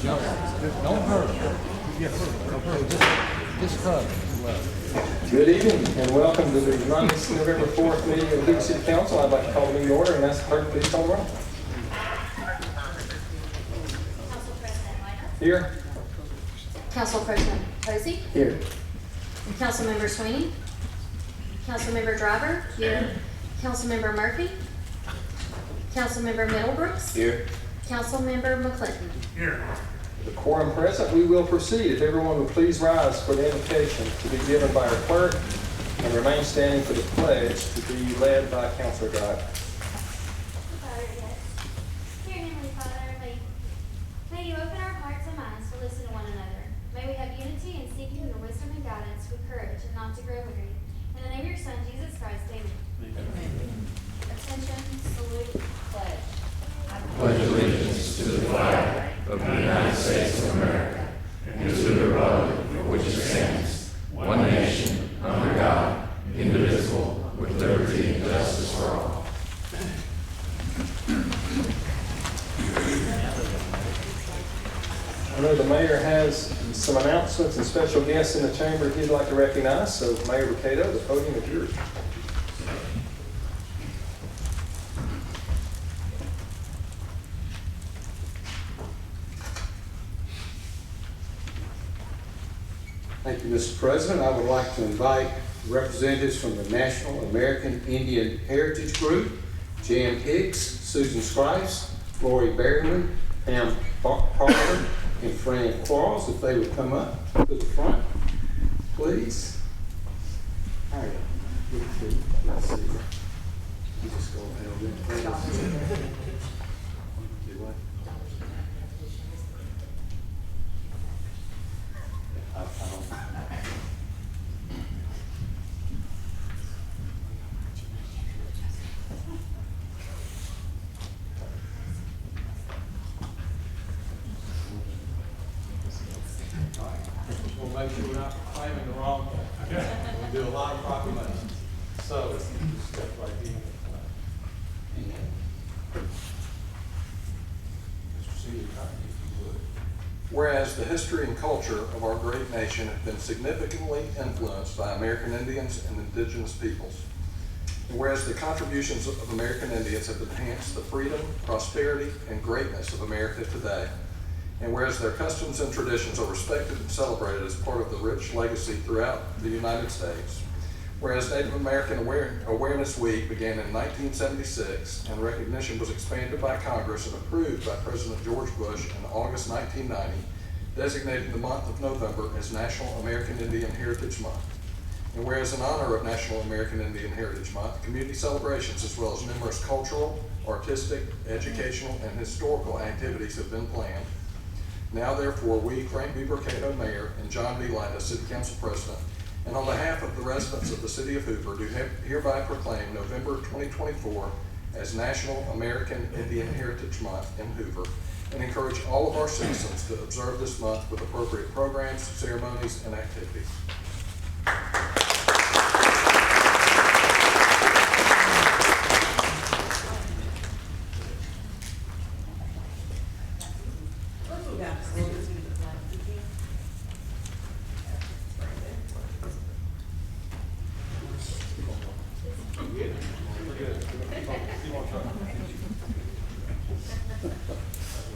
Don't hurt her. Just hug. Good evening and welcome to the Monday's November 4th meeting of the Hoover City Council. I'd like to call the meeting to order and ask the clerk please call the roll. Here. Council President Posey. Here. Councilmember Swiney. Councilmember Driver. Here. Councilmember Murphy. Councilmember Middlebrooks. Here. Councilmember McClinton. Here. The quorum present, we will proceed. If everyone would please rise for the invocation to be given by our clerk and remain standing for the pledge to be led by Councilor Donna. Dear Heavenly Father, may you open our hearts and minds to listen to one another. May we have unity in seeking your wisdom and guidance with courage and not to grow weary. In the name of your Son, Jesus Christ, amen. Attention, salute, pledge. I pledge allegiance to the flag of the United States of America and to the republic for which it stands, one nation, under God, indivisible, with liberty and justice for all. I know the mayor has some announcements and special guests in the chamber he'd like to recognize, so Mayor Brocato, the podium is yours. Thank you, Mr. President. I would like to invite representatives from the National American Indian Heritage Group, Jan Hicks, Susan Scrives, Lori Berryman, Pam Parker, and Fran Quarles, if they would come up to the front, please. All right. Let's see. You just go ahead and do what? I don't. We'll make sure we're not claiming the wrong thing. We do a lot of proclamations. So, step right in. Mr. Seeley, if you would. Whereas the history and culture of our great nation have been significantly influenced by American Indians and indigenous peoples. And whereas the contributions of American Indians have enhanced the freedom, prosperity, and greatness of America today. And whereas their customs and traditions are respected and celebrated as part of the rich legacy throughout the United States. Whereas Native American Awareness Week began in 1976 and recognition was expanded by Congress and approved by President George Bush in August 1990, designating the month of November as National American Indian Heritage Month. And whereas in honor of National American Indian Heritage Month, community celebrations as well as numerous cultural, artistic, educational, and historical activities have been planned. Now therefore, we, Frank B. Brocato, Mayor, and John B. Lyda, City Council President, and on behalf of the residents of the City of Hoover, do hereby proclaim November 2024 as National American Indian Heritage Month in Hoover, and encourage all of our citizens to observe this month with appropriate programs, ceremonies, and activities.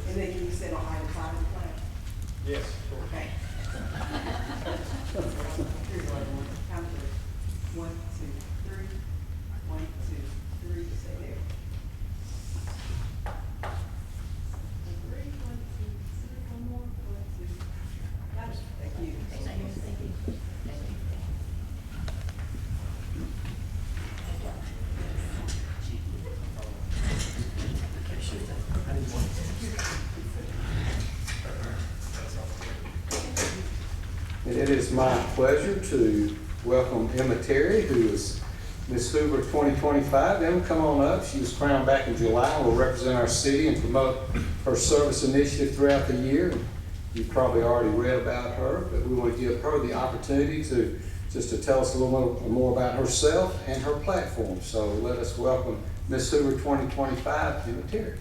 And then you sit on either side of the plan? Yes. Okay. Here's what I want. Count to 1, 2, 3. 1, 2, 3. Stay there. 3, 1, 2, 3. One more. 1, 2. Got it. Thank you. Thank you. Thank you. And it is my pleasure to welcome Emma Terry, who is Miss Hoover 2025. Emma, come on up. She was crowned back in July and will represent our city and promote her service initiative throughout the year. You've probably already read about her, but we want to give her the opportunity to tell us a little more about herself and her platform. So let us welcome Miss Hoover 2025, Emma Terry.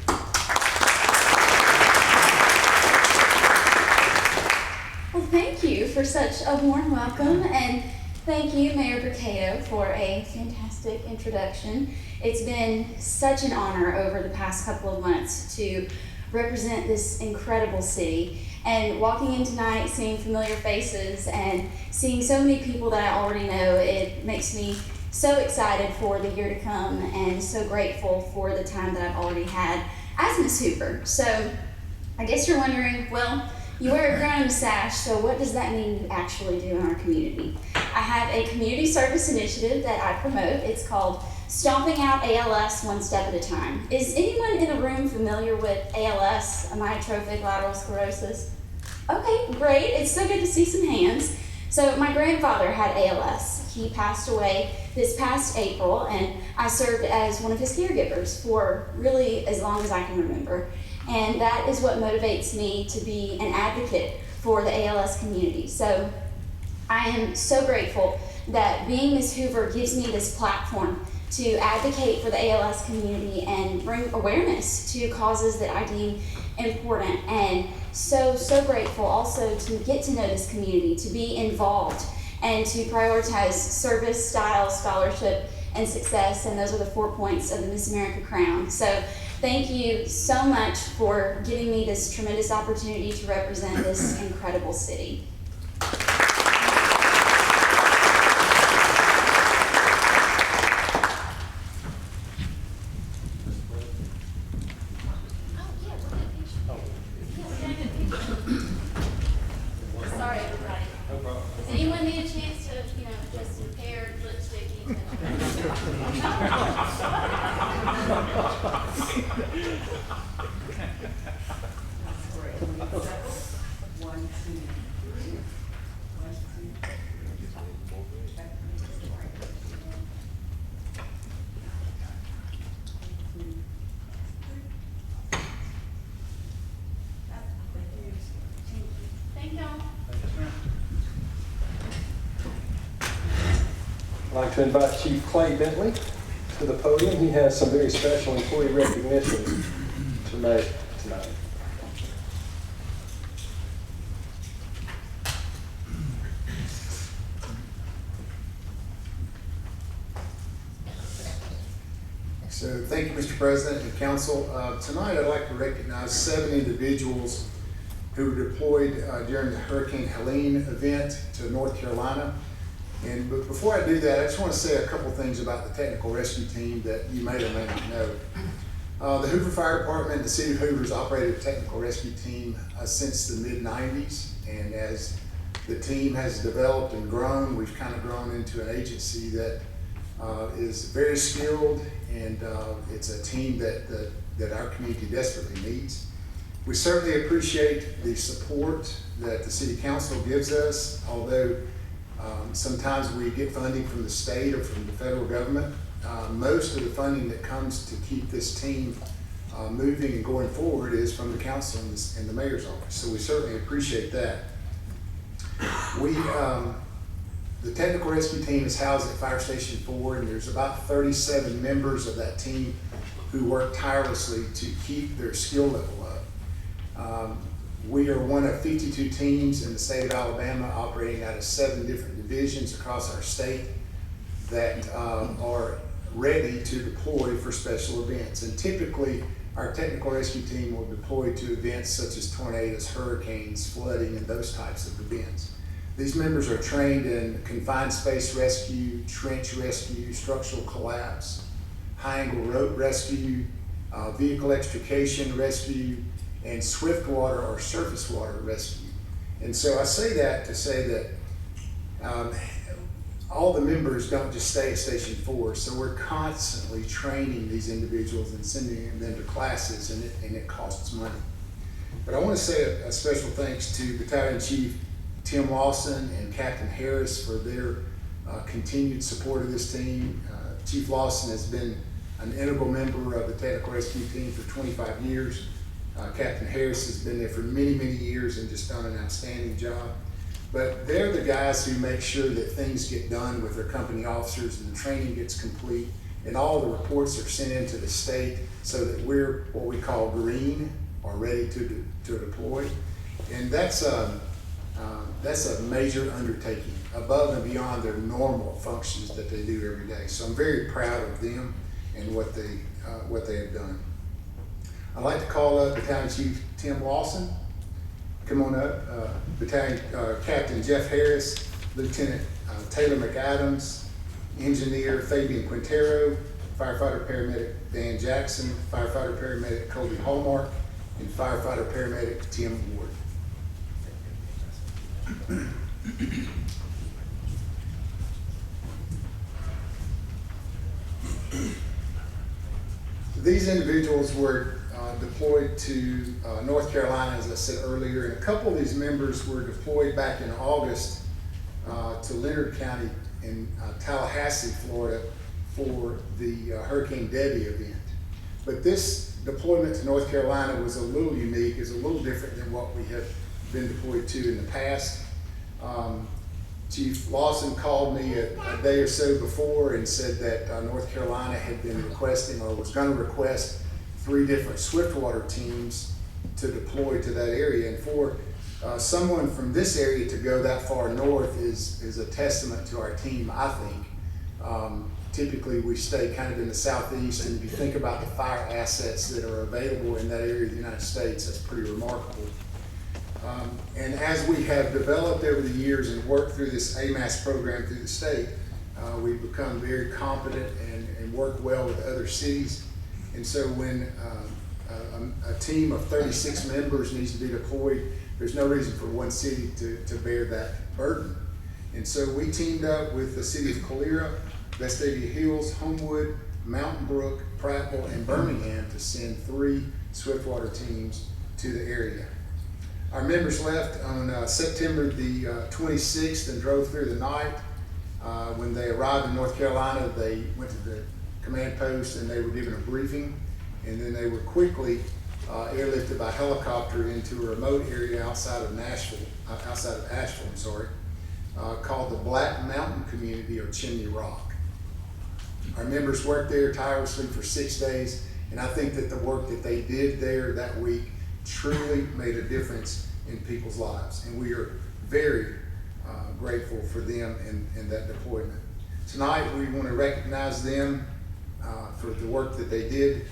Well, thank you for such a warm welcome, and thank you, Mayor Brocato, for a fantastic introduction. It's been such an honor over the past couple of months to represent this incredible city. And walking in tonight, seeing familiar faces and seeing so many people that I already know, it makes me so excited for the year to come and so grateful for the time that I've already had as Miss Hoover. So I guess you're wondering, well, you wear a crown and a sash, so what does that mean you actually do in our community? I have a community service initiative that I promote. It's called Stomping Out ALS One Step at a Time. Is anyone in the room familiar with ALS, amyotrophic lateral sclerosis? Okay, great. It's so good to see some hands. So my grandfather had ALS. He passed away this past April, and I served as one of his caregivers for really as long as I can remember. And that is what motivates me to be an advocate for the ALS community. So I am so grateful that being Miss Hoover gives me this platform to advocate for the ALS community and bring awareness to causes that I deem important. And so grateful also to get to know this community, to be involved, and to prioritize service, style, scholarship, and success. And those are the 4 points of the Miss America crown. So thank you so much for giving me this tremendous opportunity to represent this incredible city. Sorry, everybody. No problem. Does anyone need a chance to, just pair lipstick? One, two, three. One, two. Thank y'all. I'd like to invite Chief Clay Bentley to the podium. He has some very special employee recognition to make tonight. So thank you, Mr. President and Council. Tonight I'd like to recognize 7 individuals who were deployed during the Hurricane Helene event to North Carolina. But before I do that, I just want to say a couple things about the technical rescue team that you may or may not know. The Hoover Fire Department, the City of Hoover, has operated a technical rescue team since the mid-90s. And as the team has developed and grown, we've kind of grown into an agency that is very skilled, and it's a team that our community desperately needs. We certainly appreciate the support that the City Council gives us, although sometimes we get funding from the state or from the federal government. Most of the funding that comes to keep this team moving and going forward is from the council and the mayor's office, so we certainly appreciate that. The technical rescue team is housed at Fire Station 4, and there's about 37 members of that team who work tirelessly to keep their skill level up. We are one of 52 teams in the state of Alabama operating out of 7 different divisions across our state that are ready to deploy for special events. And typically, our technical rescue team will deploy to events such as tornadoes, hurricanes, flooding, and those types of events. These members are trained in confined space rescue, trench rescue, structural collapse, high angle rope rescue, vehicle extrication rescue, and swift water or surface water rescue. And so I say that to say that all the members don't just stay at Station 4, so we're constantly training these individuals and sending them to classes, and it costs money. But I want to say a special thanks to Battalion Chief Tim Lawson and Captain Harris for their continued support of this team. Chief Lawson has been an integral member of the technical rescue team for 25 years. Captain Harris has been there for many, many years and just done an outstanding job. But they're the guys who make sure that things get done with their company officers and the training gets complete and all the reports are sent into the state so that we're what we call green or ready to deploy. And that's That's a major undertaking, above and beyond their normal functions that they do every day. So I'm very proud of them and what they have done. I'd like to call up Battalion Chief Tim Lawson. Come on up. Battalion Captain Jeff Harris, Lieutenant Taylor McAdams, Engineer Fabian Quintero, Firefighter Paramedic Dan Jackson, Firefighter Paramedic Colby Hallmark, and Firefighter Paramedic Tim Ward. These individuals were deployed to North Carolina, as I said earlier, and a couple of these members were deployed back in August to Leonard County in Tallahassee, Florida, for the Hurricane Debbie event. But this deployment to North Carolina was a little unique, is a little different than what we have been deployed to in the past. Chief Lawson called me a day or so before and said that North Carolina had been requesting, or was going to request, 3 different Swiftwater teams to deploy to that area. And for someone from this area to go that far north is a testament to our team, I think. Typically we stay kind of in the southeast, and if you think about the fire assets that are available in that area of the United States, that's pretty remarkable. And as we have developed over the years and worked through this AMAS program through the state, we've become very competent and work well with other cities. And so when a team of 36 members needs to be deployed, there's no reason for one city to bear that burden. And so we teamed up with the city of Calera, Vestavia Hills, Homewood, Mountain Brook, Prattville, and Birmingham to send 3 Swiftwater teams to the area. Our members left on September the 26th and drove through the night. When they arrived in North Carolina, they went to the command post and they were given a briefing, and then they were quickly airlifted by helicopter into a remote area outside of Asheville, called the Black Mountain Community, or Chimney Rock. Our members worked there tirelessly for 6 days, and I think that the work that they did there that week truly made a difference in people's lives, and we are very grateful for them in that deployment. Tonight we want to recognize them for the work that they did,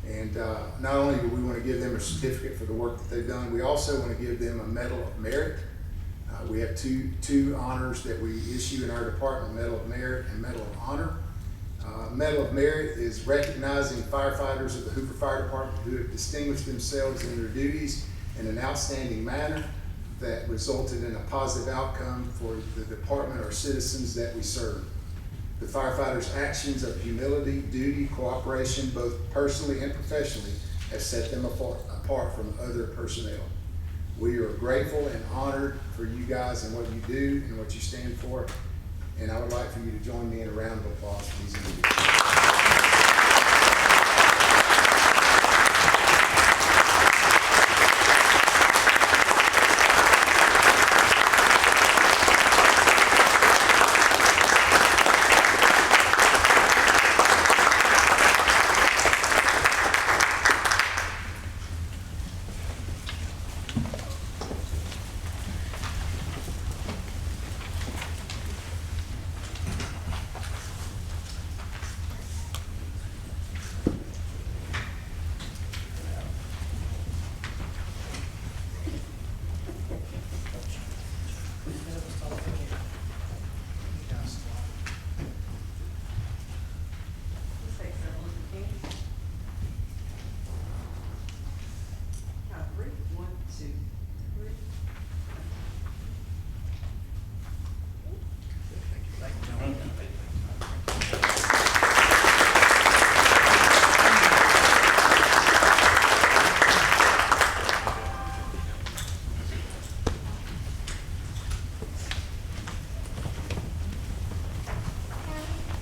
and not only do we want to give them a certificate for the work that they've done, we also want to give them a Medal of Merit. We have two honors that we issue in our department: Medal of Merit and Medal of Honor. Medal of Merit is recognizing firefighters of the Hoover Fire Department who have distinguished themselves in their duties in an outstanding manner that resulted in a positive outcome for the department or citizens that we serve. The firefighters' actions of humility, duty, cooperation, both personally and professionally, have set them apart from other personnel. We are grateful and honored for you guys and what you do and what you stand for. And I would like for you to join me in a round of applause for these individuals.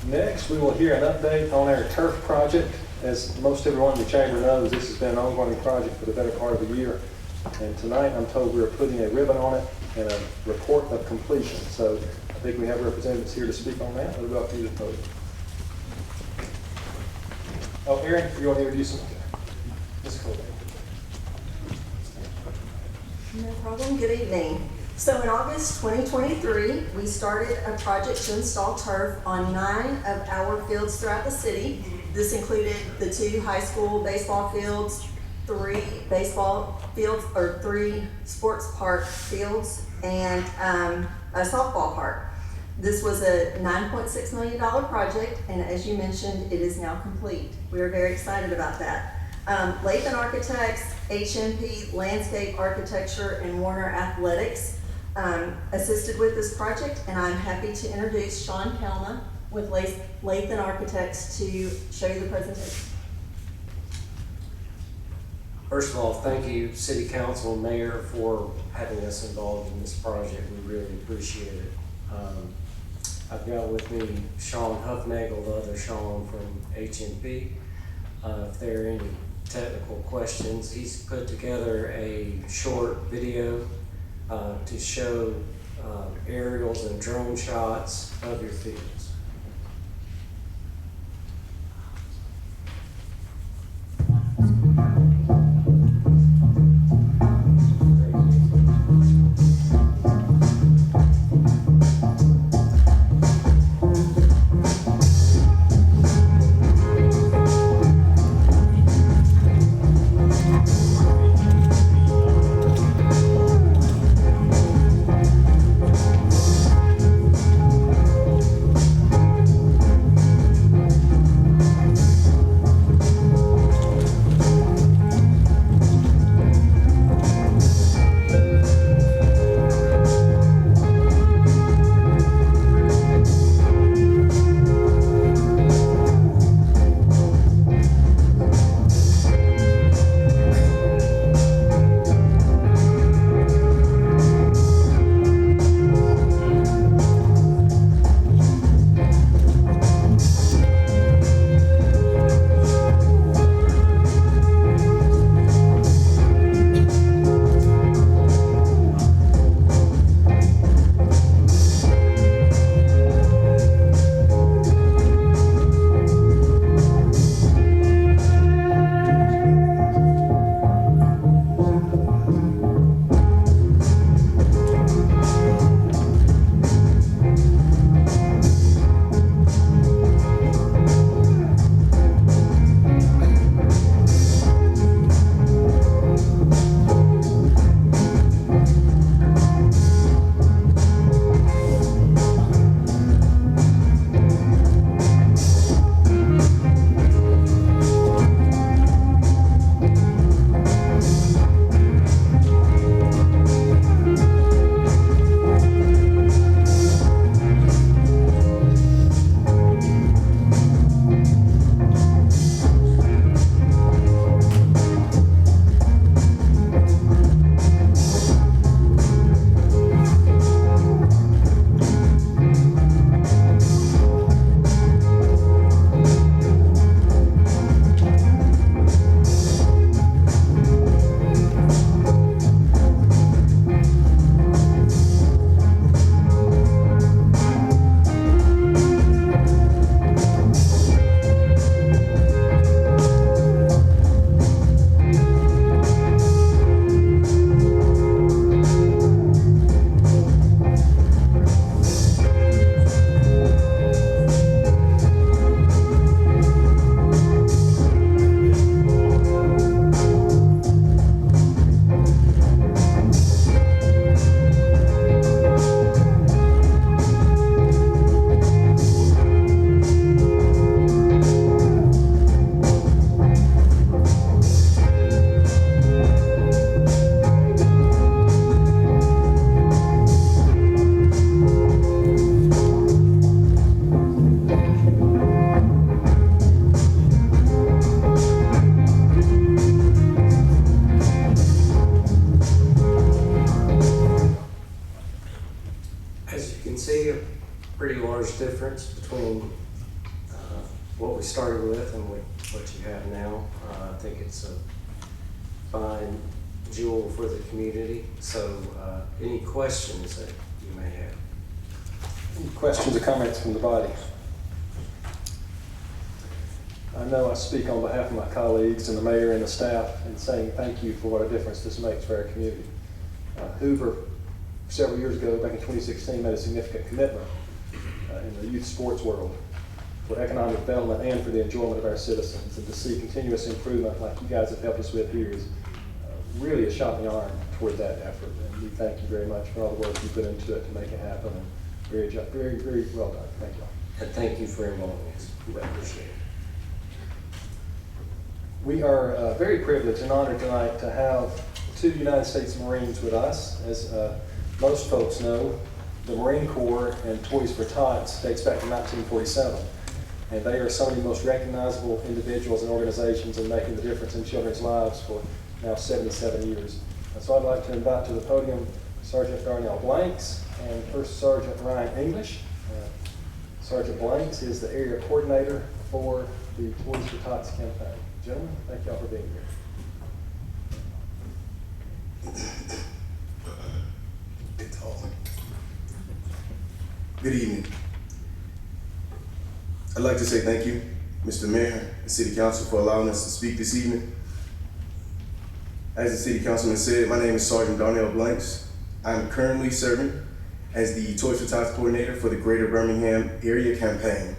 Next, we will hear an update on our turf project. As most everyone in the chamber knows, this has been an ongoing project for the better part of a year. And tonight, I'm told we're putting a ribbon on it and a report of completion. So I think we have representatives here to speak on that. I'll welcome you to the podium. Oh, Aaron, you want to introduce them? Ms. Kroll. No problem. Good evening. So in August 2023, we started a project to install turf on 9 of our fields throughout the city. This included the 2 high school baseball fields, 3 baseball fields, or 3 sports park fields, and a softball park. This was a $9.6 million project, and as you mentioned, it is now complete. We are very excited about that. Lathan Architects, HMP Landscape Architecture, and Warner Athletics assisted with this project, and I'm happy to introduce Sean Kelma with Lathan Architects to show you the presentation. First of all, thank you, City Council and Mayor, for having us involved in this project. We really appreciate it. I've got with me Sean Huffnagel, the other Sean from HMP. If there are any technical questions, he's put together a short video to show aerials and drone shots of your fields. difference between what we started with and what you have now. I think it's a fine jewel for the community. So any questions that you may have? Any questions or comments from the body? I know I speak on behalf of my colleagues and the mayor and the staff in saying thank you for what a difference this makes for our community. Hoover several years ago, back in 2016, made a significant commitment in the youth sports world for economic development and for the enjoyment of our citizens. And to see continuous improvement like you guys have helped us with here is really a shot in the arm toward that effort. And we thank you very much for all the work you put into it to make it happen. And very, very well done. Thank you all. And thank you for involving us. We appreciate it. We are very privileged and honored tonight to have 2 United States Marines with us. As most folks know, the Marine Corps and Toys for Tots dates back to 1947. And they are some of the most recognizable individuals and organizations in making the difference in children's lives for now 77 years. And so I'd like to invite to the podium Sergeant Darnell Blanks and First Sergeant Ryan English. Sergeant Blanks is the area coordinator for the Toys for Tots campaign. Gentlemen, thank y'all for being here. Good evening. I'd like to say thank you, Mr. Mayor and City Council, for allowing us to speak this evening. As the City Councilman said, my name is Sergeant Darnell Blanks. I'm currently serving as the Toys for Tots coordinator for the Greater Birmingham Area Campaign.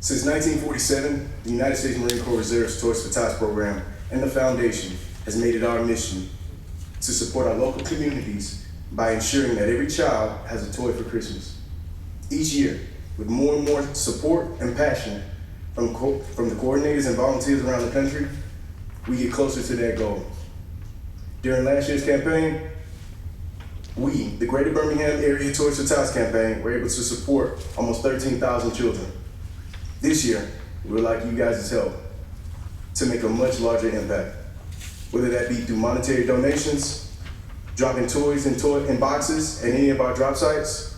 Since 1947, the United States Marine Corps Reserve's Toys for Tots program and the Foundation has made it our mission to support our local communities by ensuring that every child has a toy for Christmas. Each year, with more and more support and passion from the coordinators and volunteers around the country, we get closer to that goal. During last year's campaign, we, the Greater Birmingham Area Toys for Tots campaign, were able to support almost 13,000 children. This year, we would like you guys' help to make a much larger impact, whether that be through monetary donations, dropping toys in boxes at any of our drop sites,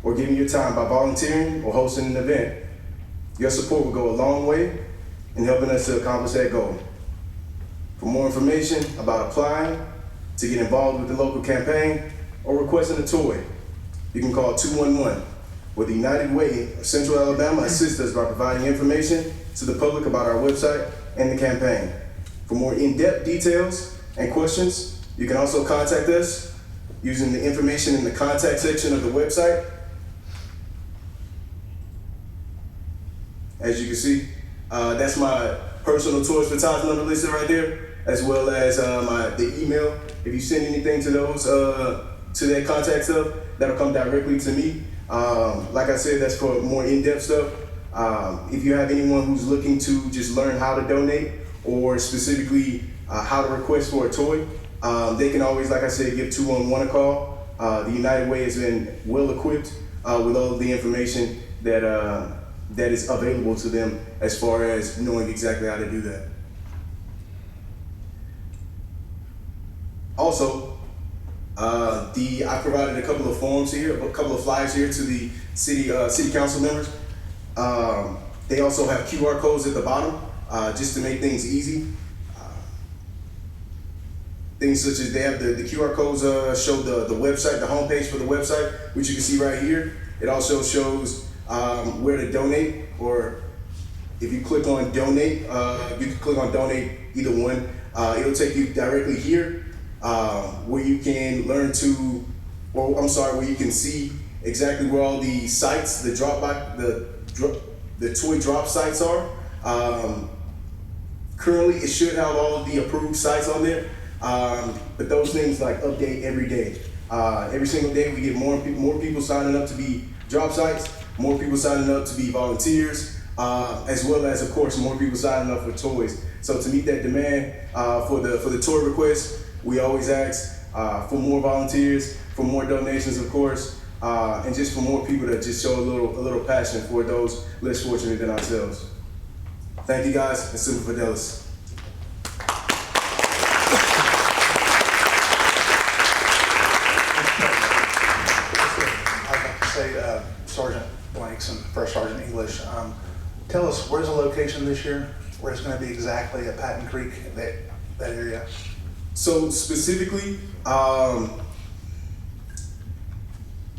or giving your time by volunteering or hosting an event. Your support will go a long way in helping us to accomplish that goal. For more information about applying, to get involved with the local campaign, or requesting a toy, you can call 211, where the United Way of Central Alabama assists us by providing information to the public about our website and the campaign. For more in-depth details and questions, you can also contact us using the information in the contact section of the website. As you can see, that's my personal Toys for Tots number listed right there, as well as the email. If you send anything to those, to that contact stuff, that'll come directly to me. Like I said, that's for more in-depth stuff. If you have anyone who's looking to just learn how to donate, or specifically how to request for a toy, they can always, like I said, give 211 a call. The United Way has been well equipped with all of the information that is available to them as far as knowing exactly how to do that. Also, I provided a couple of forms here, a couple of flyers here to the city council members. They also have QR codes at the bottom, just to make things easy. Things such as they have the QR codes show the website, the homepage for the website, which you can see right here. It also shows where to donate, or if you click on donate, you can click on donate, either one. It'll take you directly here, where you can learn to, or I'm sorry, where you can see exactly where all the sites, the toy drop sites are. Currently, it should have all of the approved sites on there, but those things like update every day. Every single day, we get more people signing up to be drop sites, more people signing up to be volunteers, as well as, of course, more people signing up for toys. So to meet that demand for the toy requests, we always ask for more volunteers, for more donations, of course, and just for more people to just show a little passion for those less fortunate than ourselves. Thank you guys, and Super Fidelis. I'd like to say, Sergeant Blanks and First Sergeant English, tell us, where's the location this year? Where it's going to be exactly at Patton Creek, that area? So specifically,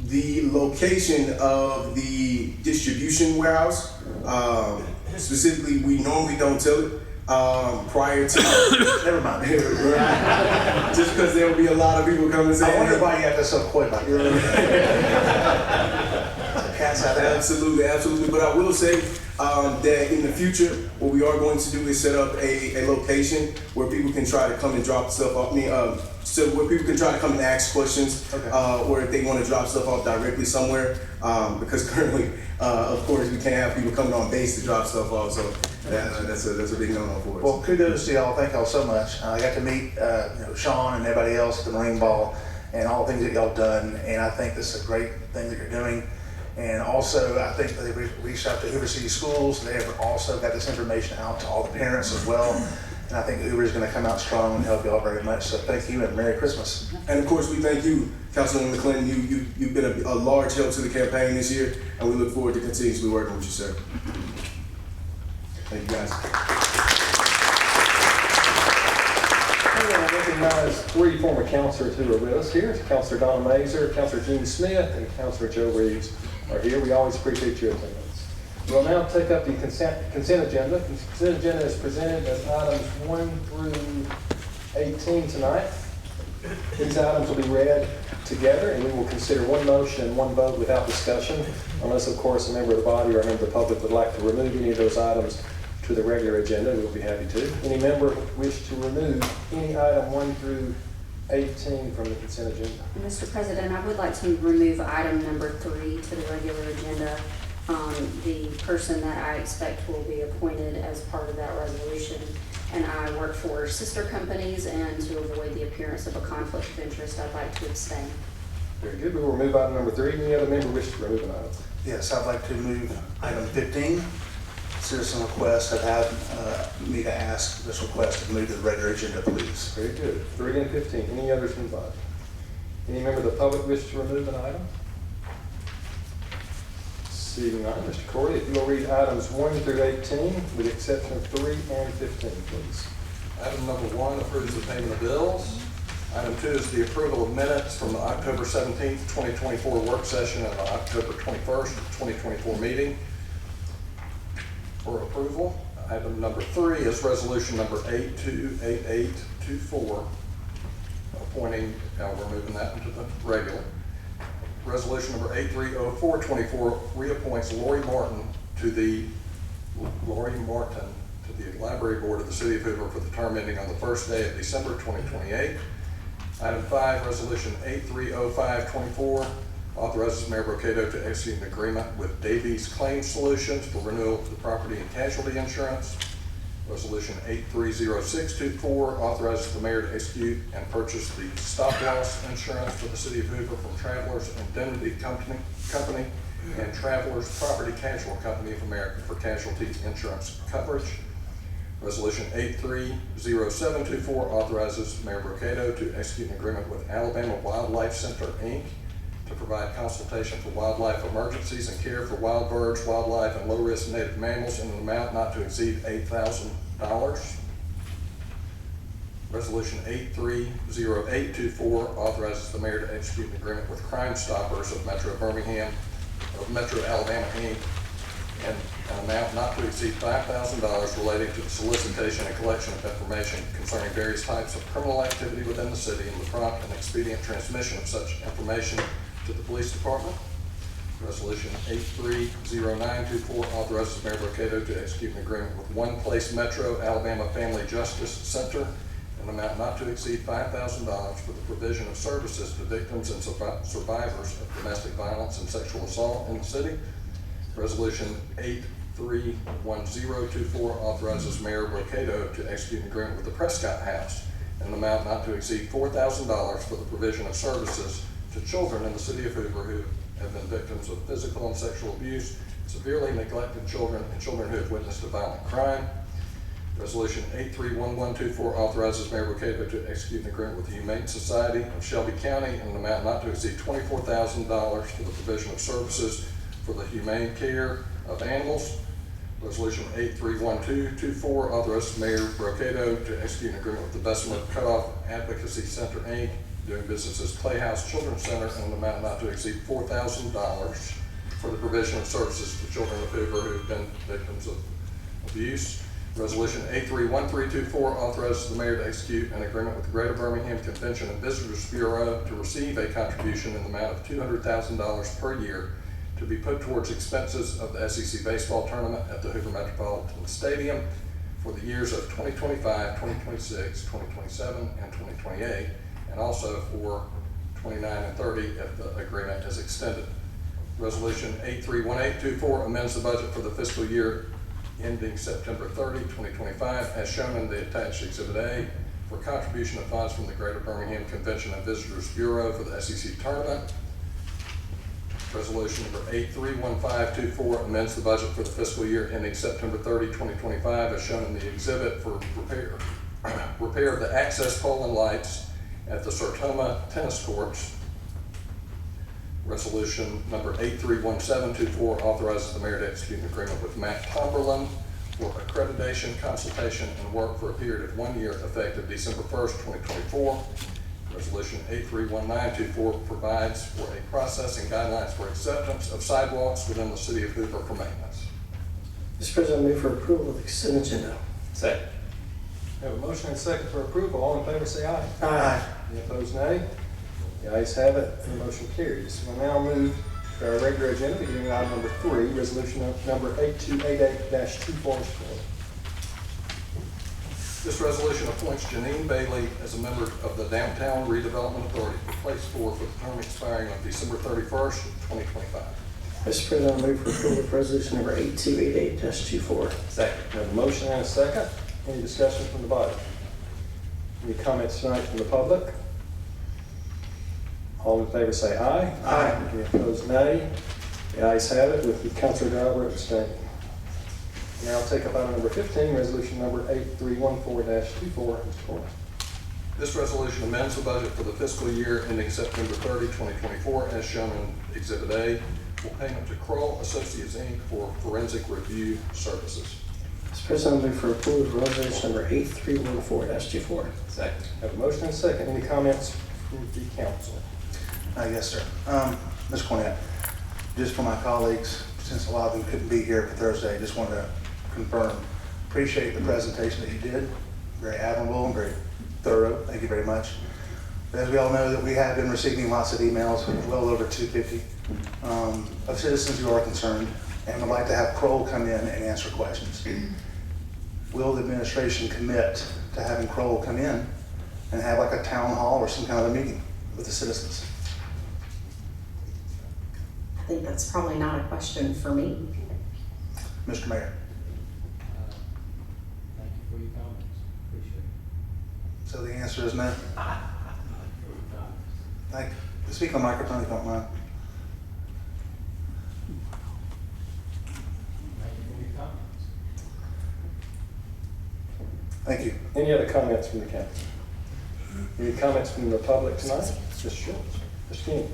the location of the distribution warehouse, specifically, we normally don't tell it, prior to. Never mind. Just because there will be a lot of people coming saying. I wonder why you acted so coy about it. Cat's out there. Absolutely, absolutely. But I will say that in the future, what we are going to do is set up a location where people can try to come and drop stuff off. So where people can try to come and ask questions, Okay. or if they want to drop stuff off directly somewhere. Because currently, of course, we can't have people coming on base to drop stuff off. So that's a big no-no for us. Well, kudos to y'all. Thank y'all so much. I got to meet Sean and everybody else at the Marine Ball and all the things that y'all done. And I think this is a great thing that you're doing. And also, I think they reached out to Hoover City Schools. They have also got this information out to all the parents as well. And I think Hoover is going to come out strong and help y'all very much. So thank you and Merry Christmas. And of course, we thank you, Councilor McClinton. You've been a large help to the campaign this year, and we look forward to continuously working with you, sir. Thank you, guys. I recognize 3 former councilors who are with us here. Councilor Donna Mazur, Councilor Gene Smith, and Councilor Joe Reeves are here. We always appreciate your attendance. We'll now take up the consent agenda. The consent agenda is presented as items 1 through 18 tonight. These items will be read together, and we will consider one motion and one vote without discussion, unless, of course, a member of the body or a member of the public would like to remove any of those items to the regular agenda. We'll be happy to. Any member wish to remove any item 1 through 18 from the consent agenda? Mr. President, I would like to remove item number 3 to the regular agenda. The person that I expect will be appointed as part of that resolution. And I work for sister companies, and to avoid the appearance of a conflict of interest, I'd like to abstain. Very good. We will remove item number 3. Any other member wish to remove an item? Yes, I'd like to move item 15. Citizen request. I'd have me to ask this request to move to the regular agenda, please. Very good. 3 and 15. Any others from the body? Any member of the public wish to remove an item? Seeing none, Mr. Corley, if you will read items 1 through 18, with the exception of 3 and 15, please. Item number 1 approves the payment of bills. Item 2 is the approval of minutes from the October 17th, 2024 work session and the October 21st, 2024 meeting for approval. Item number 3 is resolution number 828824, appointing, we're moving that into the regular. Resolution number 830424 reappoints Lori Martin to the Library Board of the City of Hoover for the term ending on the first day of December 2028. Item 5, resolution 830524 authorizes Mayor Brocato to execute an agreement with Davies Claims Solutions for renewal of the property and casualty insurance. Resolution 830624 authorizes the mayor to execute and purchase the stop loss insurance for the City of Hoover from Travelers Indemnity Company and Travelers Property Casualty Company of America for casualty insurance coverage. Resolution 830724 authorizes Mayor Brocato to execute an agreement with Alabama Wildlife Center, Inc. to provide consultation for wildlife emergencies and care for wild birds, wildlife, and low-risk native mammals in an amount not to exceed $8,000. Resolution 830824 authorizes the mayor to execute an agreement with Crime Stoppers of Metro Birmingham, of Metro Alabama, Inc., and an amount not to exceed $5,000 relating to the solicitation and collection of information concerning various types of criminal activity within the city and the prompt and expedient transmission of such information to the police department. Resolution 830924 authorizes Mayor Brocato to execute an agreement with One Place Metro Alabama Family Justice Center an amount not to exceed $5,000 for the provision of services to victims and survivors of domestic violence and sexual assault in the city. Resolution 831024 authorizes Mayor Brocato to execute an agreement with the Prescott House in an amount not to exceed $4,000 for the provision of services to children in the City of Hoover who have been victims of physical and sexual abuse, severely neglected children, and children who have witnessed a violent crime. Resolution 831124 authorizes Mayor Brocato to execute an agreement with the Humane Society of Shelby County in an amount not to exceed $24,000 for the provision of services for the humane care of animals. Resolution 831224 authorizes Mayor Brocato to execute an agreement with the Bessemer Cutoff Advocacy Center, Inc., doing business as Playhouse Children's Center in an amount not to exceed $4,000 for the provision of services to children of Hoover who have been victims of abuse. Resolution 831324 authorizes the mayor to execute an agreement with the Greater Birmingham Convention and Visitors Bureau to receive a contribution in the amount of $200,000 per year to be put towards expenses of the SEC baseball tournament at the Hoover Metropolitan Stadium for the years of 2025, 2026, 2027, and 2028, and also for 29 and 30 if the agreement is extended. Resolution 831824 amends the budget for the fiscal year ending September 30, 2025, as shown in the attached Exhibit A, for contribution of funds from the Greater Birmingham Convention and Visitors Bureau for the SEC tournament. Resolution number 831524 amends the budget for the fiscal year ending September 30, 2025, as shown in the exhibit for repair of the access pole and lights at the Sertoma tennis courts. Resolution number 831724 authorizes the mayor to execute an agreement with Matt Tomberlin for accreditation, consultation, and work for a period of 1 year effective December 1st, 2024. Resolution 831924 provides for a process and guidelines for acceptance of sidewalks within the city of Hoover for maintenance. Mr. President, I move for approval of the consent agenda. Second. We have a motion and a second for approval. All in favor say aye. Aye. Any opposed, nay? The ayes have it, and the motion carries. We'll now move to our regular agenda, beginning with item number 3, resolution number 8288-24. This resolution appoints Janine Bailey as a member of the Downtown Redevelopment Authority for Place 4 for the term expiring on December 31st, 2025. Mr. President, I move for approval of resolution number 8288-24. Second. We have a motion and a second. Any discussion from the body? Any comments tonight from the public? All in favor say aye. Aye. Any opposed, nay. The ayes have it, with Councilor Driver abstaining. Now I'll take up item number 15, resolution number 8314-24. Mr. Corp. This resolution amends the budget for the fiscal year ending September 30, 2024, as shown in Exhibit A, for payment to Kroll Associates, Inc. for forensic review services. Mr. President, I move for approval of resolution number 8314-24. Second. Have a motion and a second. Any comments from the council? Yes, sir. Ms. Cornett, just for my colleagues, since a lot of them couldn't be here for Thursday, I just wanted to confirm, appreciate the presentation that you did. Very admirable and very thorough. Thank you very much. But as we all know, that we have been receiving lots of emails, well over 250, of citizens who are concerned and would like to have Kroll come in and answer questions. Will the administration commit to having Kroll come in and have like a town hall or some kind of a meeting with the citizens? I think that's probably not a question for me. Mr. Mayor. Thank you for your comments. Appreciate it. So the answer is no. Thank you. Speak on the microphone if you don't mind. Thank you for your comments. Thank you. Any other comments from the council? Any comments from the public tonight? Mr. Schultz. Mr. King.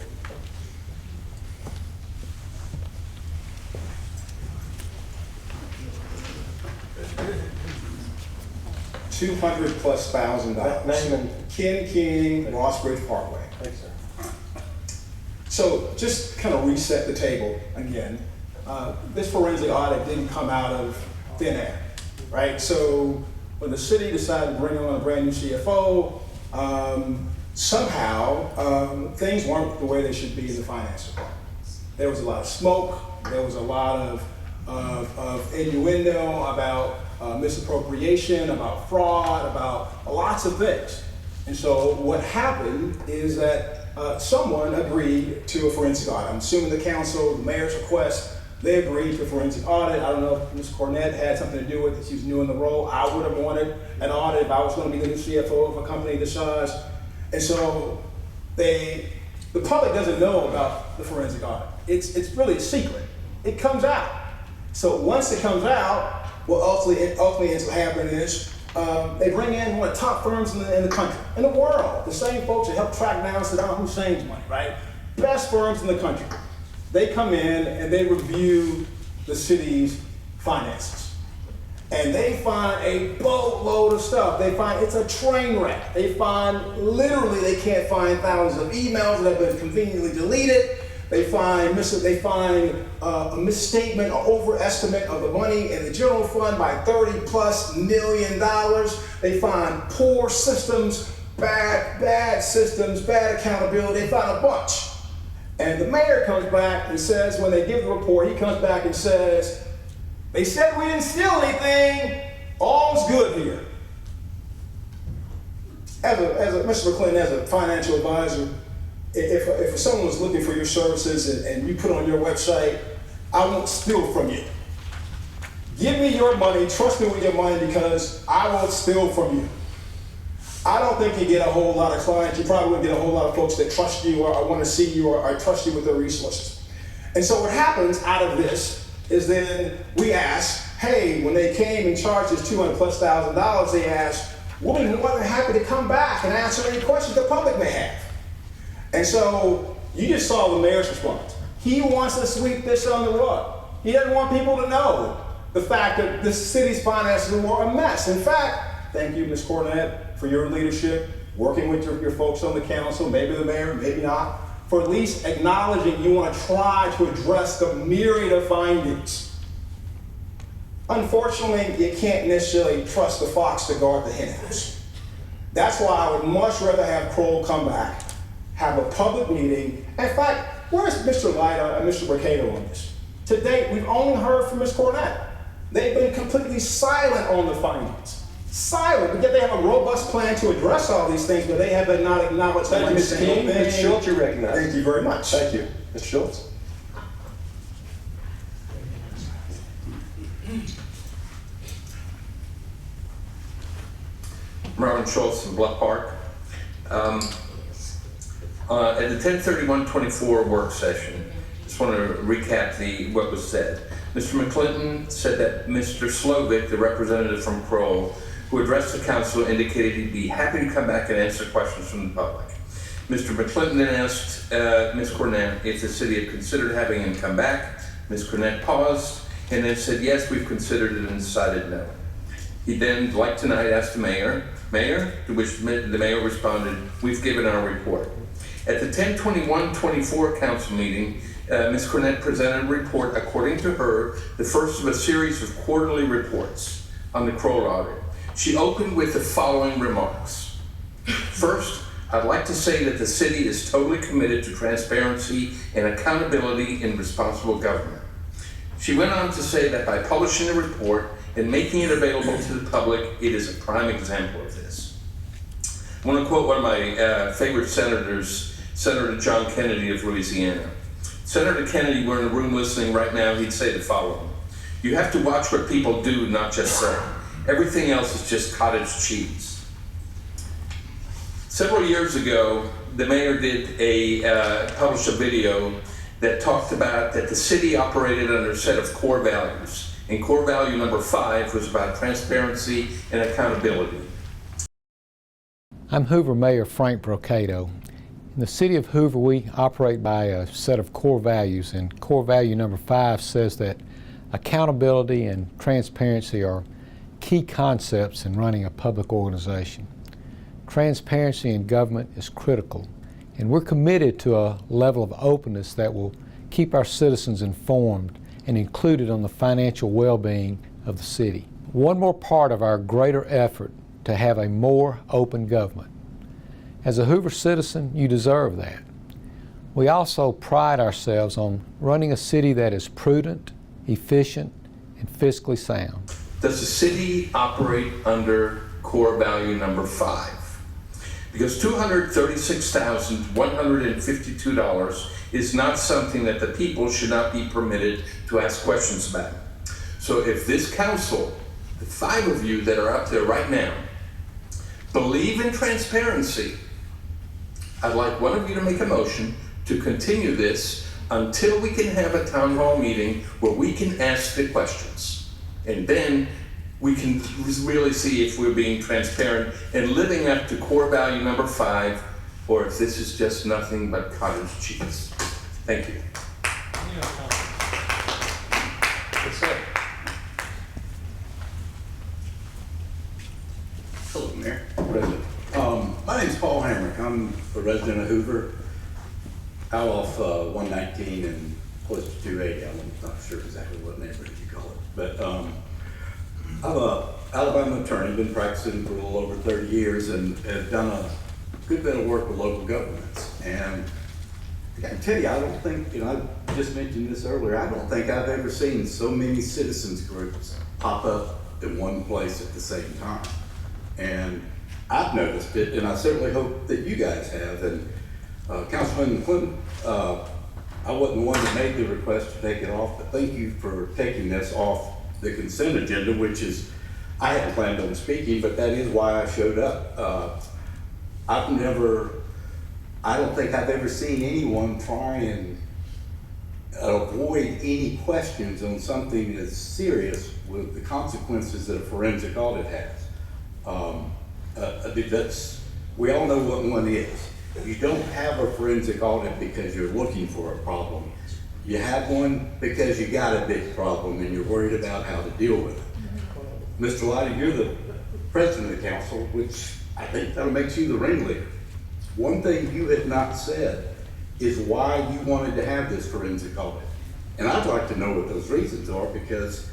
$200,000+. Name and- Ken King, Rossbridge Parkway. Thanks, sir. So just kind of reset the table again. This forensic audit didn't come out of thin air, right? So when the city decided to bring on a brand new CFO, somehow things weren't the way they should be in the finance department. There was a lot of smoke. There was a lot of innuendo about misappropriation, about fraud, about lots of things. And so what happened is that someone agreed to a forensic audit. I'm assuming the council, the mayor's request, they agreed to a forensic audit. I don't know if Ms. Cornett had something to do with it. She was new in the role. I would have wanted an audit if I was going to be the new CFO of a company this size. And so the public doesn't know about the forensic audit. It's really a secret. It comes out. So once it comes out, what ultimately ends up happening is they bring in one of the top firms in the country, in the world. The same folks that helped track down Saddam Hussein's money, right? Best firms in the country. They come in and they review the city's finances. And they find a boatload of stuff. They find it's a train wreck. They find literally they can't find thousands of emails that have been conveniently deleted. They find a misstatement or overestimate of the money in the general fund by $30+ million. They find poor systems, bad systems, bad accountability. They find a bunch. And the mayor comes back and says, when they give the report, he comes back and says, they said we didn't steal anything, all's good here. Mr. McClinton, as a financial advisor, if someone was looking for your services and you put on your website, I won't steal from you. Give me your money, trust me with your money, because I won't steal from you. I don't think you get a whole lot of clients. You probably wouldn't get a whole lot of folks that trust you or want to see you or trust you with their resources. And so what happens out of this is then we ask, hey, when they came and charged us $200,000+, they asked, we'll be more than happy to come back and answer any questions the public may have. And so you just saw the mayor's response. He wants to sweep this on the rug. He doesn't want people to know the fact that the city's finances were a mess. In fact, thank you, Ms. Cornett, for your leadership, working with your folks on the council, maybe the mayor, maybe not, for at least acknowledging you want to try to address the myriad of findings. Unfortunately, you can't necessarily trust the fox to guard the henhouse. That's why I would much rather have Kroll come back, have a public meeting. In fact, where's Mr. Lyda and Mr. Brocato on this? To date, we've only heard from Ms. Cornett. They've been completely silent on the findings. Silent, but yet they have a robust plan to address all these things, but they have not acknowledged. Thank you, Mr. King. Mr. Schultz, you're recognized. Thank you very much. Thank you. Mr. Schultz. Marlon Schultz in Bluff Park. At the 10/31/24 work session, just want to recap what was said. Mr. McClinton said that Mr. Slovic, the representative from Kroll, who addressed the council, indicated he'd be happy to come back and answer questions from the public. Mr. McClinton then asked Ms. Cornett if the city had considered having him come back. Ms. Cornett paused and then said, yes, we've considered it and decided no. He then, like tonight, asked the mayor, to which the mayor responded, we've given our report. At the 10/21/24 council meeting, Ms. Cornett presented a report, according to her, the first of a series of quarterly reports on the Kroll audit. She opened with the following remarks. First, I'd like to say that the city is totally committed to transparency and accountability in responsible government. She went on to say that by publishing the report and making it available to the public, it is a prime example of this. I want to quote one of my favorite senators, Senator John Kennedy of Louisiana. Senator Kennedy, we're in a room listening right now, he'd say the following. You have to watch what people do, not just say. Everything else is just cottage cheese. Several years ago, the mayor published a video that talked about that the city operated under a set of core values. And core value number 5 was about transparency and accountability. I'm Hoover Mayor Frank Brocato. In the city of Hoover, we operate by a set of core values, and core value number 5 says that accountability and transparency are key concepts in running a public organization. Transparency in government is critical, and we're committed to a level of openness that will keep our citizens informed and included on the financial well-being of the city. One more part of our greater effort to have a more open government. As a Hoover citizen, you deserve that. We also pride ourselves on running a city that is prudent, efficient, and fiscally sound. Does the city operate under core value number 5? Because $236,152 is not something that the people should not be permitted to ask questions about. So if this council, the 5 of you that are up there right now, believe in transparency, I'd like one of you to make a motion to continue this until we can have a town hall meeting where we can ask the questions. And then we can really see if we're being transparent and living up to core value number 5, or if this is just nothing but cottage cheese. Thank you. Hello, Mayor. President. My name is Paul Hamrick. I'm a resident of Hoover. out off 119 and close to 280. I'm not sure exactly what neighborhood you call it. But I'm a Alabama attorney, been practicing for a little over 30 years and have done a good bit of work with local governments. And I gotta tell you, I don't think, I just mentioned this earlier, I don't think I've ever seen so many citizens groups pop up in one place at the same time. And I've noticed it, and I certainly hope that you guys have. And Councilman McClinton, I wasn't the one that made the request to take it off, but thank you for taking this off the consent agenda, which is, I hadn't planned on speaking, but that is why I showed up. I don't think I've ever seen anyone try and avoid any questions on something as serious with the consequences that a forensic audit has. We all know what one is. You don't have a forensic audit because you're looking for a problem. You have one because you got a big problem and you're worried about how to deal with it. Mr. Lyda, you're the president of the council, which I think that'll make you the ringleader. One thing you have not said is why you wanted to have this forensic audit. And I'd like to know what those reasons are, because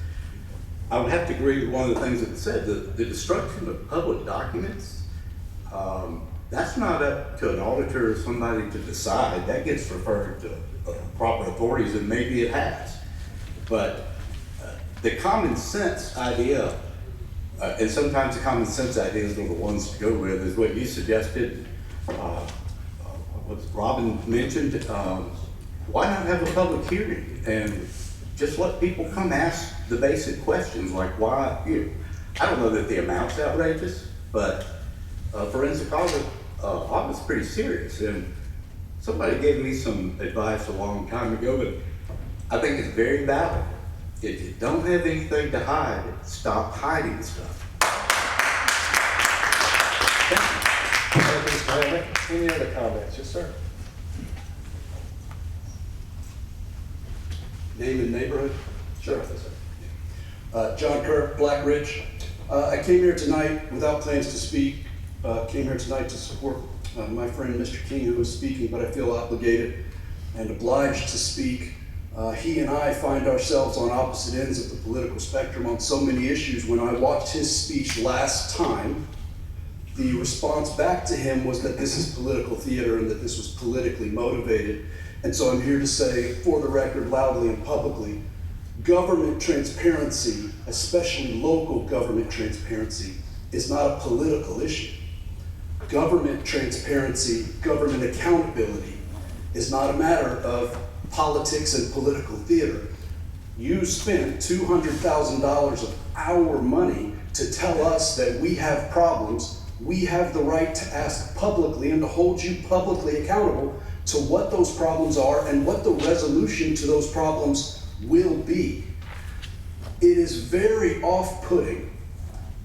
I would have to agree with one of the things that it said, the destruction of public documents, that's not up to an auditor or somebody to decide. That gets referred to proper authorities, and maybe it has. But the common sense idea, and sometimes the common sense ideas are the ones to go with, is what you suggested, what Robin mentioned. Why not have a public hearing and just let people come ask the basic questions, like why, I don't know that the amount's outrageous, but forensic audit's pretty serious. And somebody gave me some advice a long time ago, but I think it's very valid. If you don't have anything to hide, stop hiding stuff. Thank you, Mr. Hamrick. Any other comments? Yes, sir. Name and neighborhood? Sure. John Kerr, Black Ridge. I came here tonight without plans to speak. Came here tonight to support my friend Mr. King, who was speaking, but I feel obligated and obliged to speak. He and I find ourselves on opposite ends of the political spectrum on so many issues. When I watched his speech last time, the response back to him was that this is political theater and that this was politically motivated. And so I'm here to say, for the record, loudly and publicly, government transparency, especially local government transparency, is not a political issue. Government transparency, government accountability is not a matter of politics and political theater. You spent $200,000 of our money to tell us that we have problems. We have the right to ask publicly and to hold you publicly accountable to what those problems are and what the resolution to those problems will be. It is very off-putting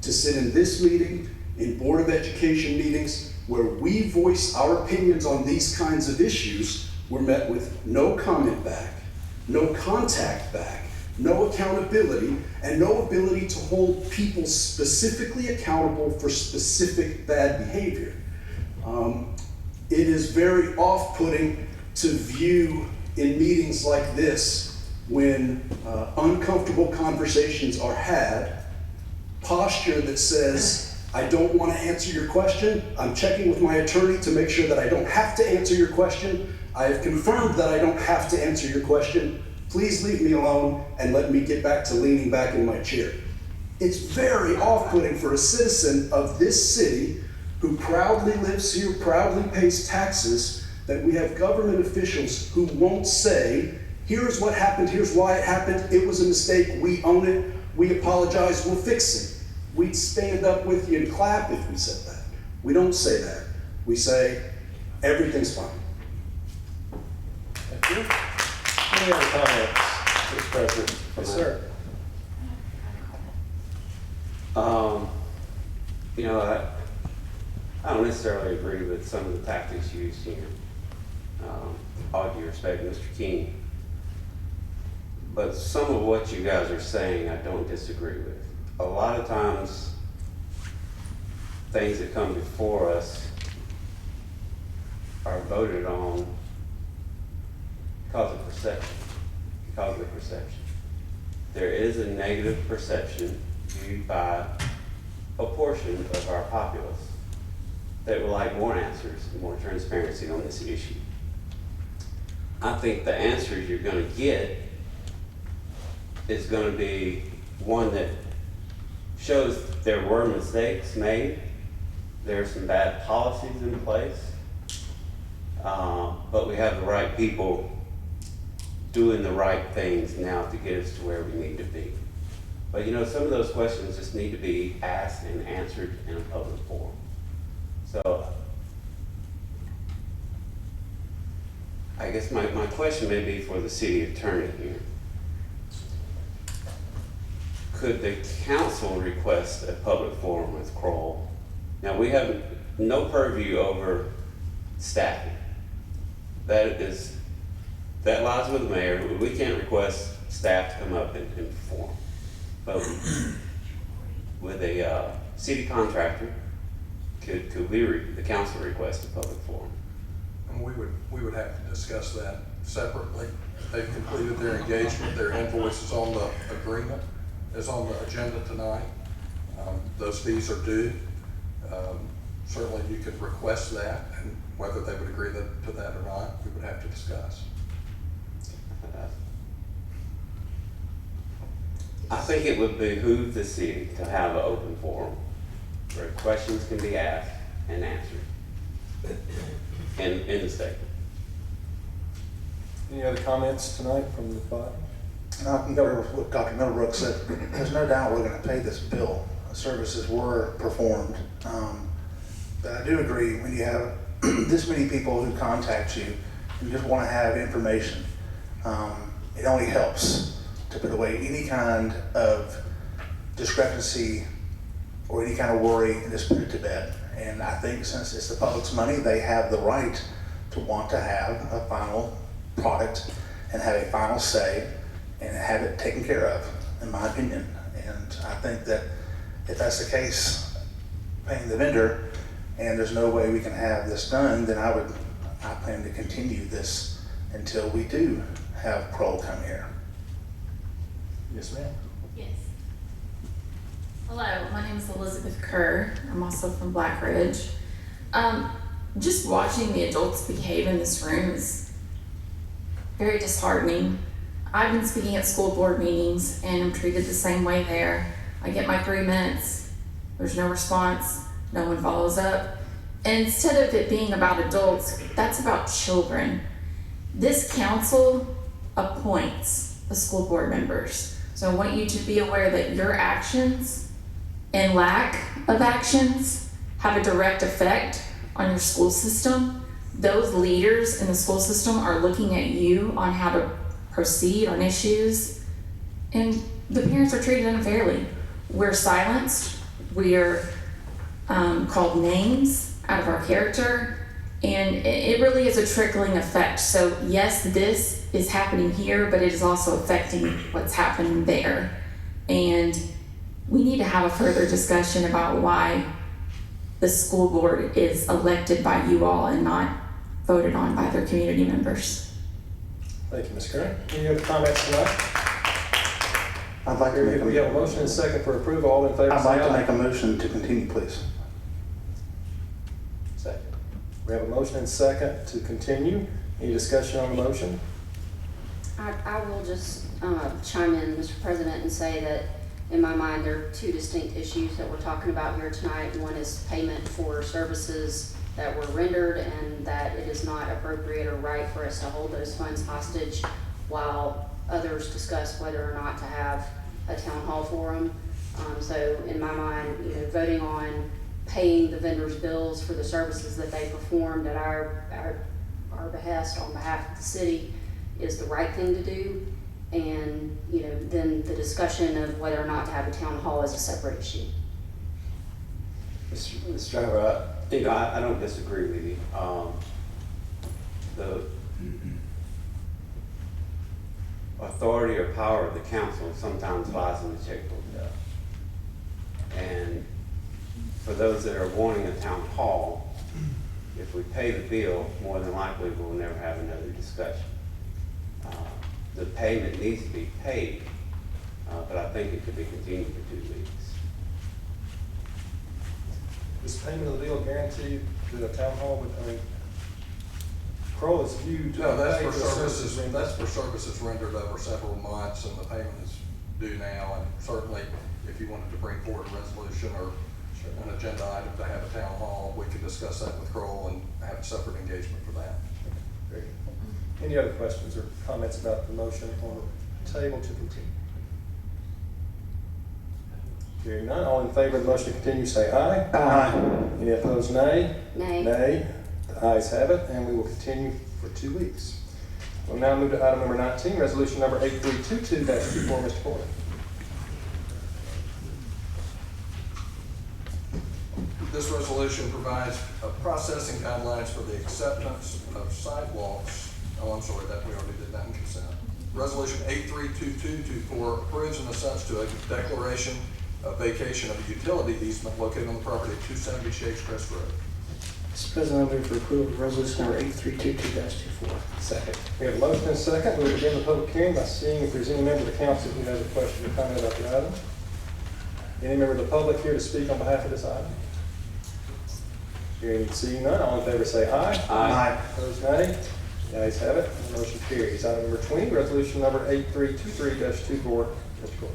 to sit in this meeting, in Board of Education meetings, where we voice our opinions on these kinds of issues. We're met with no comment back, no contact back, no accountability, and no ability to hold people specifically accountable for specific bad behavior. It is very off-putting to view in meetings like this, when uncomfortable conversations are had, posture that says, I don't want to answer your question. I'm checking with my attorney to make sure that I don't have to answer your question. I have confirmed that I don't have to answer your question. Please leave me alone and let me get back to leaning back in my chair. It's very off-putting for a citizen of this city who proudly lives here, proudly pays taxes, that we have government officials who won't say, here's what happened, here's why it happened, it was a mistake, we own it, we apologize, we'll fix it. We'd stand up with you and clap if we said that. We don't say that. We say, everything's fine. Thank you. Any other comments, Mr. President? Yes, sir. I don't necessarily agree with some of the tactics used here. All due respect, Mr. King. But some of what you guys are saying, I don't disagree with. A lot of times, things that come before us are voted on because of perception. Because of perception. There is a negative perception viewed by a portion of our populace that would like more answers and more transparency on this issue. I think the answers you're going to get is going to be one that shows there were mistakes made, there are some bad policies in place, but we have the right people doing the right things now to get us to where we need to be. But you know, some of those questions just need to be asked and answered in a public forum. So I guess my question may be for the city attorney here. Could the council request a public forum with Kroll? Now, we have no purview over staffing. That lies with the mayor. We can't request staff to come up and perform. But with a city contractor, could the council request a public forum? And we would have to discuss that separately. They've completed their engagement, their invoice is on the agreement, is on the agenda tonight. Those fees are due. Certainly you could request that, and whether they would agree to that or not, we would have to discuss. I think it would behoove the city to have an open forum where questions can be asked and answered in the statement. Any other comments tonight from the body? I can go to what Dr. Middlebrooks said. There's no doubt we're going to pay this bill. The services were performed. But I do agree, when you have this many people who contact you and just want to have information, it only helps to put away any kind of discrepancy or any kind of worry and just put it to bed. And I think since it's the public's money, they have the right to want to have a final product and have a final say and have it taken care of, in my opinion. And I think that if that's the case, paying the vendor, and there's no way we can have this done, then I plan to continue this until we do have Kroll come here. Yes, ma'am. Yes. Hello, my name is Elizabeth Kerr. I'm also from Black Ridge. Just watching the adults behave in this room is very disheartening. I've been speaking at school board meetings and I'm treated the same way there. I get my 3 minutes, there's no response, no one follows up. And instead of it being about adults, that's about children. This council appoints the school board members. So I want you to be aware that your actions and lack of actions have a direct effect on your school system. Those leaders in the school system are looking at you on how to proceed on issues, and the parents are treated unfairly. We're silenced, we're called names out of our character, and it really is a trickling effect. So yes, this is happening here, but it is also affecting what's happening there. And we need to have a further discussion about why the school board is elected by you all and not voted on by their community members. Thank you, Ms. Kerr. Any other comments tonight? I'd like to make We have a motion and a second for approval. All in favor, I'd say like to aye. make a motion to continue, please. Second. We have a motion and second to continue. Any discussion on the motion? I will just chime in, Mr. President, and say that in my mind, there are 2 distinct issues that we're talking about here tonight. One is payment for services that were rendered and that it is not appropriate or right for us to hold those funds hostage while others discuss whether or not to have a town hall forum. So in my mind, voting on paying the vendors' bills for the services that they performed at our behest on behalf of the city is the right thing to do. And then the discussion of whether or not to have a town hall is a separate issue. Mr. Driver, I don't disagree with you. The authority or power of the council sometimes lies in the checkbook. And for those that are wanting a town hall, if we pay the bill, more than likely we'll never have another discussion. the payment needs to be paid, but I think it could be continued for 2 weeks. Is payment of the bill guaranteed to the town hall? I mean, Kroll is due to. No, that's pay for the services, rendered. that's for services rendered over several months, and the payment is due now. And certainly, if you wanted to bring forward a resolution or an agenda item to have a town hall, we could discuss that with Kroll and have a separate engagement for that. Very good. Any other questions or comments about the motion on the table to continue? Hearing none, all in favor of the motion to continue, say aye. Aye. Any opposed, nay? Nay. Nay. The ayes have it, and we will continue for 2 weeks. We'll now move to item number 19, resolution number 8322-24, Mr. Porter. This resolution provides processing guidelines for the acceptance of sidewalks. Oh, I'm sorry, that we already did that in consent. Resolution 832224 approves and assents to a declaration of vacation of a utility easement located on the property at 270 Shades Crest Road. Mr. President, I move for approval of resolution number 8322-24. Second. We have a motion and a second. We'll begin the public hearing by seeing if there's any member of the council who has a question or comment about the item. Any member of the public here to speak on behalf of this item? Hearing and seeing none, all in favor say aye. Aye. Opposed, nay. The ayes have it, and the motion carries. Item number 20, resolution number 8323-24, Mr. Corp.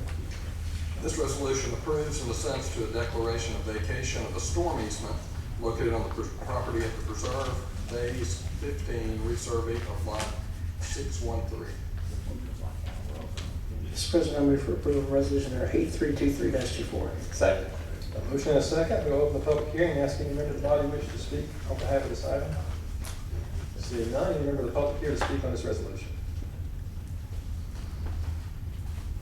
This resolution approves and assents to a declaration of vacation of a storm easement located on the property at the Preserve Phase 15 resurvey of lot 613. Mr. President, I move for approval of resolution number 8323-24. Second. A motion and a second. We'll open the public hearing and ask any member of the body wish to speak on behalf of this item. Seeing none, any member of the public here to speak on this resolution?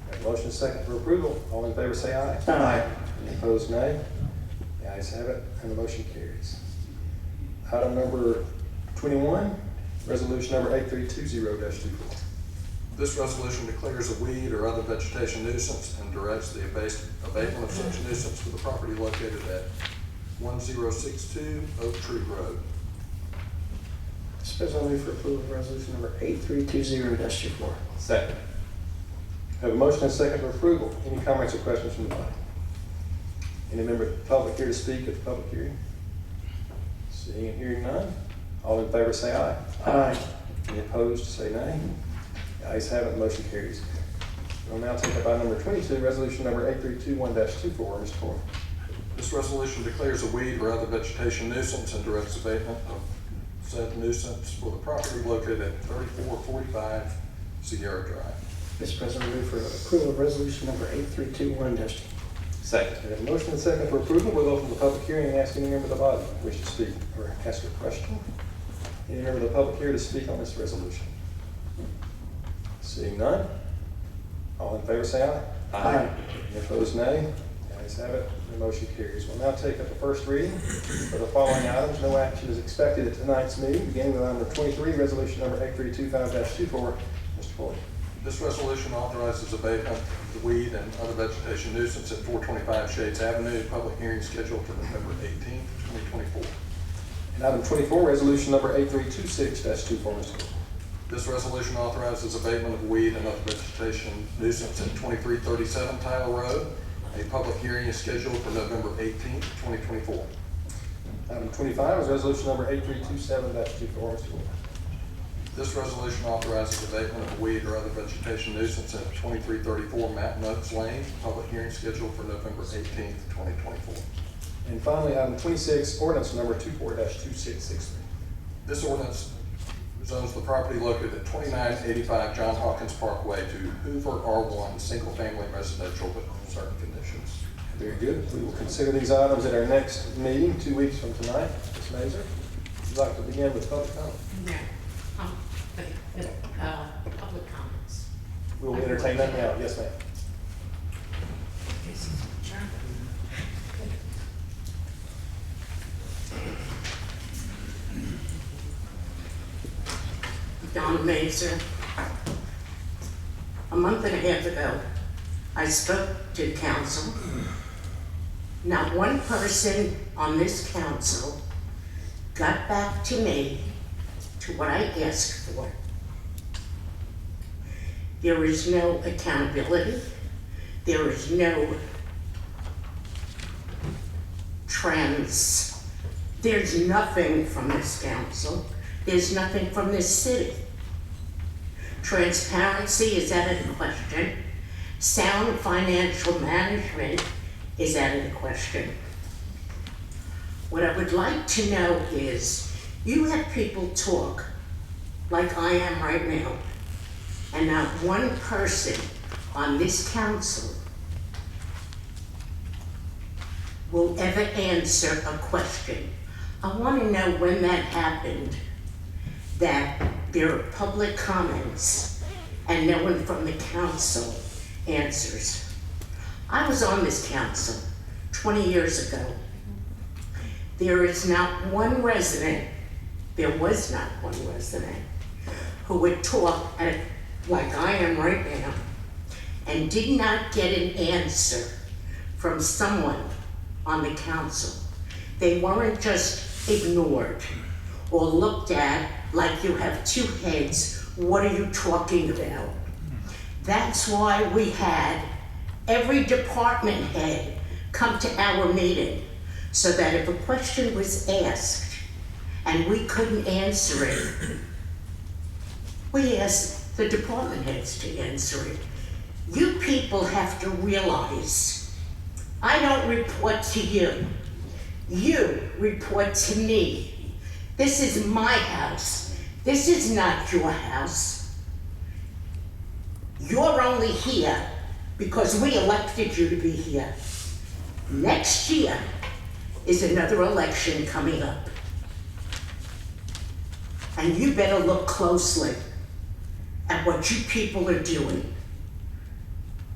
We have a motion and a second for approval. All in favor say aye. Aye. Any opposed, nay. The ayes have it, and the motion carries. Item number 21, resolution number 8320-24. This resolution declares a weed or other vegetation nuisance and directs the abatement of such nuisance for the property located at 1062 Oak Tree Road. Mr. President, I move for approval of resolution number 8320-24. Second. I have a motion and a second for approval. Any comments or questions from the body? Any member of the public here to speak at the public hearing? Seeing and hearing none, all in favor say aye. Aye. Any opposed, say nay. The ayes have it, the motion carries. We'll now take up item number 22, resolution number 8321-24, Mr. Corp. This resolution declares a weed or other vegetation nuisance and directs abatement of said nuisance for the property located at 3445 Sierra Drive. Mr. President, I move for approval of resolution number 8321-24. Second. We have a motion and a second for approval. We'll open the public hearing and ask any member of the body who wish to speak or ask a question. Any member of the public here to speak on this resolution? Seeing none, all in favor say aye. Aye. Any opposed, nay. The ayes have it, the motion carries. We'll now take up the first reading for the following items. No action is expected at tonight's meeting, beginning with item number 23, resolution number 8325-24. Mr. Floyd. This resolution authorizes abatement of the weed and other vegetation nuisance at 425 Shades Avenue. Public hearing scheduled for November 18th, 2024. And item 24, resolution number 8326-24, Mr. Floyd. This resolution authorizes abatement of weed and other vegetation nuisance at 2337 Tyler Road. A public hearing is scheduled for November 18th, 2024. Item 25 is resolution number 8327-24, Mr. Floyd. This resolution authorizes abatement of weed or other vegetation nuisance at 2334 Mountain Oaks Lane. Public hearing scheduled for November 18th, 2024. And finally, item 26, ordinance number 24-2663. This ordinance zones the property located at 2985 John Hawkins Parkway to Hoover R1 single-family residential with certain conditions. Very good. We will consider these items at our next meeting 2 weeks from tonight. Ms. Mazur, would you like to begin with public comment? Yeah. Public comments. We will entertain that now. Yes, ma'am. Donna Mazur. A month and a half ago, I spoke to council. Not one person on this council got back to me to what I asked for. There is no accountability. There is no trends. There's nothing from this council. There's nothing from this city. Transparency is out of the question. Sound financial management is out of the question. What I would like to know is, you have people talk like I am right now, and not one person on this council will ever answer a question. I want to know when that happened, that there are public comments and no one from the council answers. I was on this council 20 years ago. There is not one resident, there was not one resident, who would talk like I am right now and did not get an answer from someone on the council. They weren't just ignored or looked at like you have two heads, what are you talking about? That's why we had every department head come to our meeting, so that if a question was asked and we couldn't answer it, we asked the department heads to answer it. You people have to realize, I don't report to you. You report to me. This is my house. This is not your house. You're only here because we elected you to be here. Next year is another election coming up. And you better look closely at what you people are doing,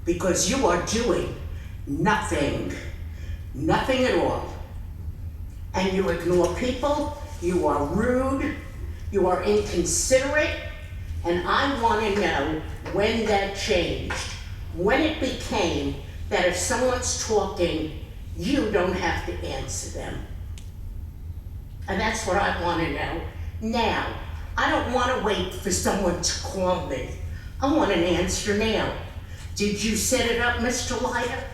because you are doing nothing at all. And you ignore people, you are rude, you are inconsiderate, and I want to know when that changed, when it became that if someone's talking, you don't have to answer them. And that's what I want to know. Now, I don't want to wait for someone to call me. I want an answer now. Did you set it up, Mr. Lyda?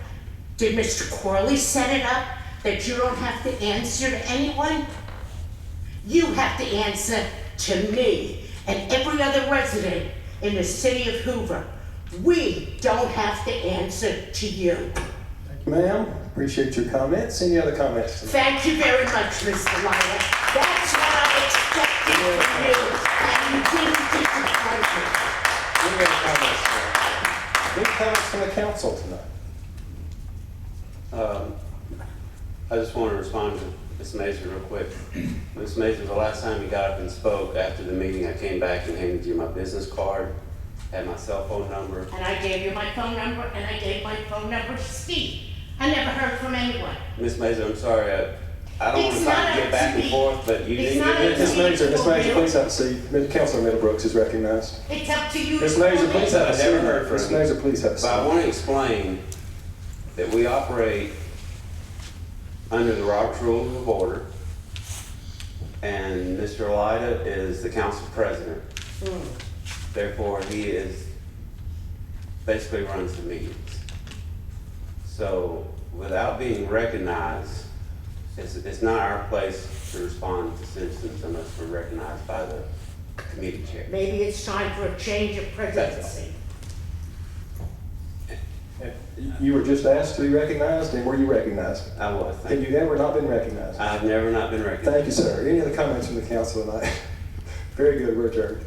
Did Mr. Corley set it up that you don't have to answer to anyone? You have to answer to me and every other resident in the city of Hoover. We don't have to answer to you. Thank you, ma'am. Appreciate your comments. Any other comments tonight? Thank you very much, Mr. Lyda. That's what I expected from you, and you didn't disappoint me. Any other comments tonight? Any comments from the council tonight? I just want to respond to Ms. Mazur real quick. Ms. Mazur, the last time you got up and spoke after the meeting, I came back and handed you my business card, had my cell phone number. And I gave you my phone number, and I gave my phone number to Steve. I never heard from anyone. Ms. Mazur, I'm sorry, I don't want to try to get back and forth, but you didn't get it. Ms. Mazur, please have a seat. Councilor Middlebrooks is recognized. It's up to you. Ms. Mazur, please have a seat. Never heard from Ms. Mazur, please have a seat. But I want to explain that we operate under the Robert's Rules of Order, and Mr. Lyda is the council president. Therefore, he is basically runs the meetings. So, without being recognized, it's not our place to respond to citizens unless we're recognized by the committee chair. Maybe it's time for a change of presidency. You were just asked to be recognized, and were you recognized? I was. Have you ever not been recognized? I've never not been recognized. Thank you, sir. Any other comments from the council tonight? Very good. We're adjourned.